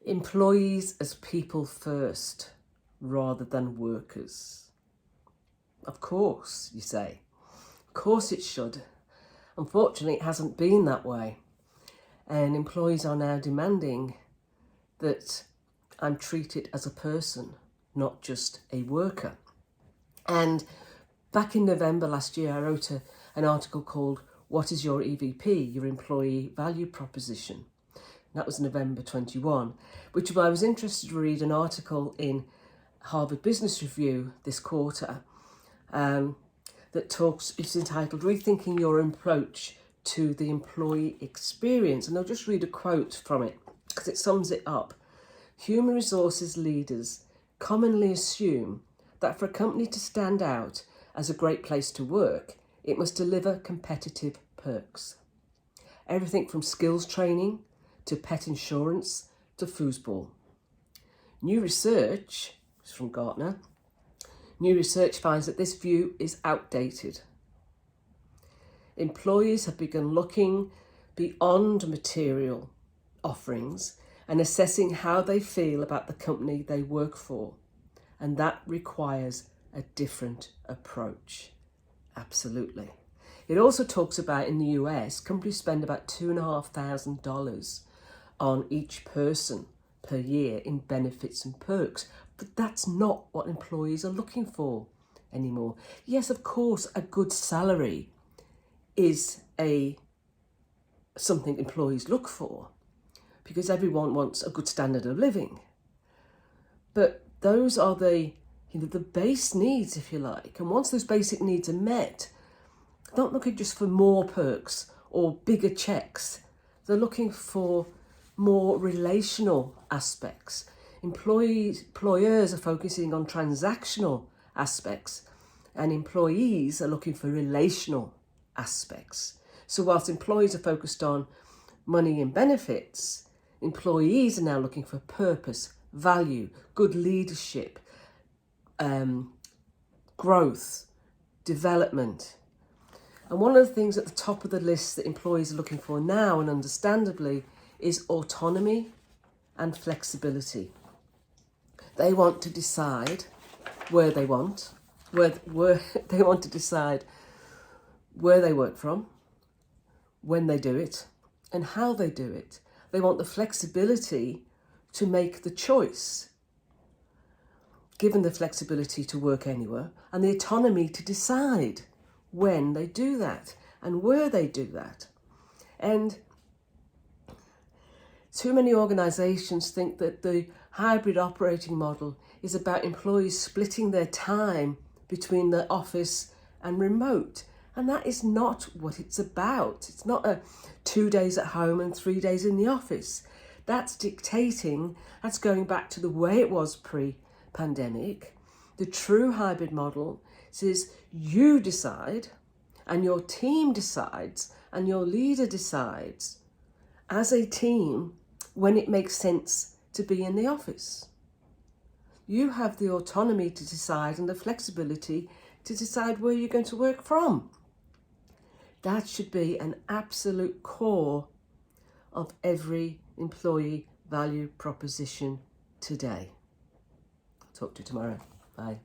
Employees as people first rather than workers. Of course, you say. Of course it should. Unfortunately, it hasn't been that way. And employees are now demanding that I'm treated as a person, not just a worker. And back in November last year, I wrote an article called "What is your EVP, your employee value proposition?" That was November 21, which I was interested to read an article in Harvard Business Review this quarter that talks, it's entitled "Rethinking Your Approach to the Employee Experience." And I'll just read a quote from it because it sums it up. Human resources leaders commonly assume that for a company to stand out as a great place to work, it must deliver competitive perks. Everything from skills training to pet insurance to foosball. New research, it's from Gartner, new research finds that this view is outdated. Employees have begun looking beyond material offerings and assessing how they feel about the company they work for. And that requires a different approach. Absolutely. It also talks about in the US, companies spend about $2,500 on each person per year in benefits and perks. But that's not what employees are looking for anymore. Yes, of course, a good salary is something employees look for because everyone wants a good standard of living. But those are the base needs, if you like. And once those basic needs are met, they're not looking just for more perks or bigger checks. They're looking for more relational aspects. Employers are focusing on transactional aspects, and employees are looking for relational aspects. So whilst employees are focused on money and benefits, employees are now looking for purpose, value, good leadership, growth, development. And one of the things at the top of the list that employees are looking for now, and understandably, is autonomy and flexibility. They want to decide where they want to decide where they work from, when they do it, and how they do it. They want the flexibility to make the choice, given the flexibility to work anywhere, and the autonomy to decide when they do that and where they do that. And too many organisations think that the hybrid operating model is about employees splitting their time between the office and remote. And that is not what it's about. It's not a 2 days at home and 3 days in the office. That's dictating, that's going back to the way it was pre-pandemic. The true hybrid model says you decide and your team decides and your leader decides as a team when it makes sense to be in the office. You have the autonomy to decide and the flexibility to decide where you're going to work from. That should be an absolute core of every employee value proposition today. Talk to you tomorrow. Bye.